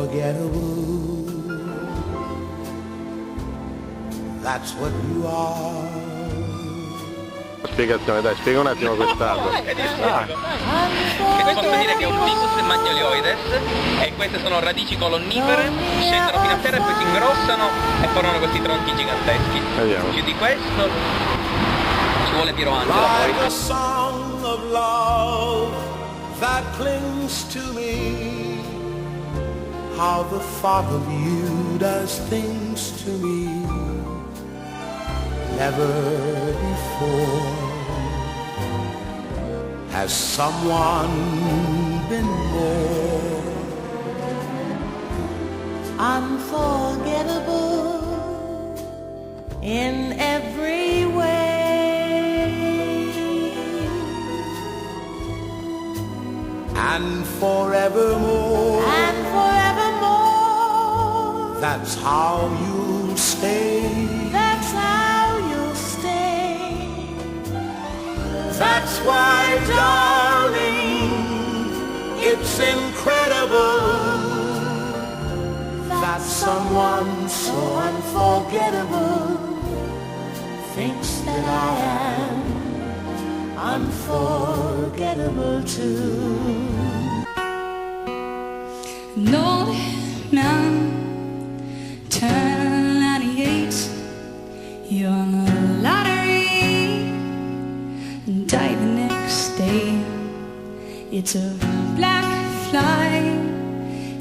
unforgettable. That's what you are. Spiegazione, dai, spiega un attimo quest'album. Che posso dire che è un ficus magnolioides e queste sono radici colonnifere, scendono fino a terra e poi si ingrossano e formano questi tronchi giganteschi. Vediamo. Più di questo ci vuole Piero Angela Like poi. a song of love that clings to me, how the thought of you does things to me never before has someone been more unforgettable in every way and forevermore. and forevermore. That's how you'll stay. That's how you'll stay. That's why, darling, it's incredible that someone so unforgettable thinks that I am unforgettable too. An old man turned 98. He won the lottery and died the next day. It's a black fly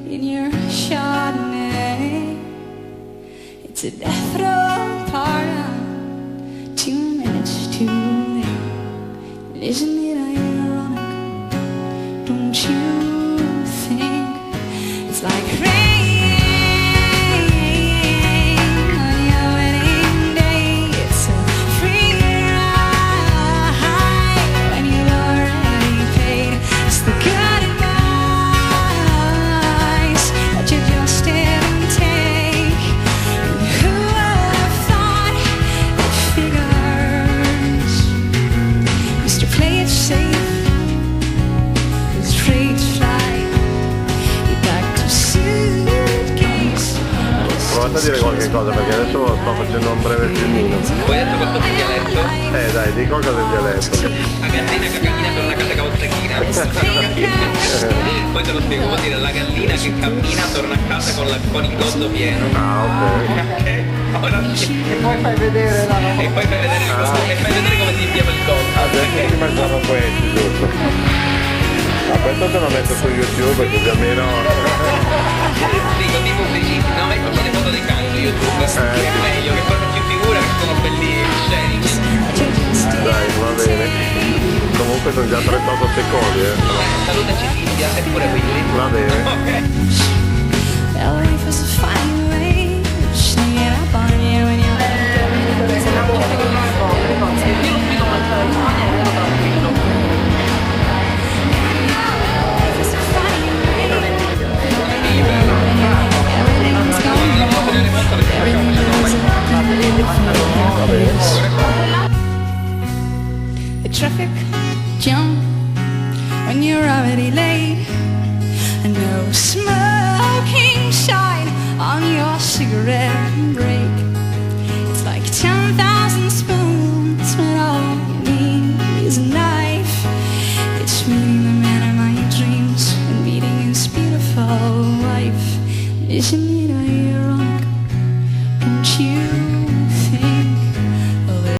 in your Chardonnay. It's a death row pardon, 2 minutes too late. Isn't it ironic? Don't you think it's like rain on your wedding day? It's a free ride when you've already paid. It's the good advice that you just didn't take. And who would have thought that figures used to play it safe? His trade flight, he packed a suitcase. Provate a dire qualche cosa perché adesso sto facendo un breve filmino. Poi detto questo sul dialetto, Dai, di qualcosa del dialetto. la gallina che cammina per una casa cavotteria. Poi te lo spiego, vuol dire la gallina che cammina torna a casa con il gozzo pieno. Ah, ok. Ok? Ora sì. E poi fai vedere la E poi fai vedere come si impiega il gozzo. Adesso si mangiano questi, giusto? Ma questo te lo metto su YouTube così almeno... Sì, così pubblicisti, no, mettici le foto dei cani su YouTube, che è meglio, che fanno più figure che sono belli scenici. Dai, va bene. Comunque sono già 38 secondi, Salutaci Silvia, e pure Willy. Va bene. Ok. Life is a fine way, sneaking up on you when you're a traffic jam when you're already late, and no smoking shine on your cigarette break. It's like 10,000 spoons when all you need is a knife. It's meeting the man of my dreams and meeting his beautiful wife. Isn't it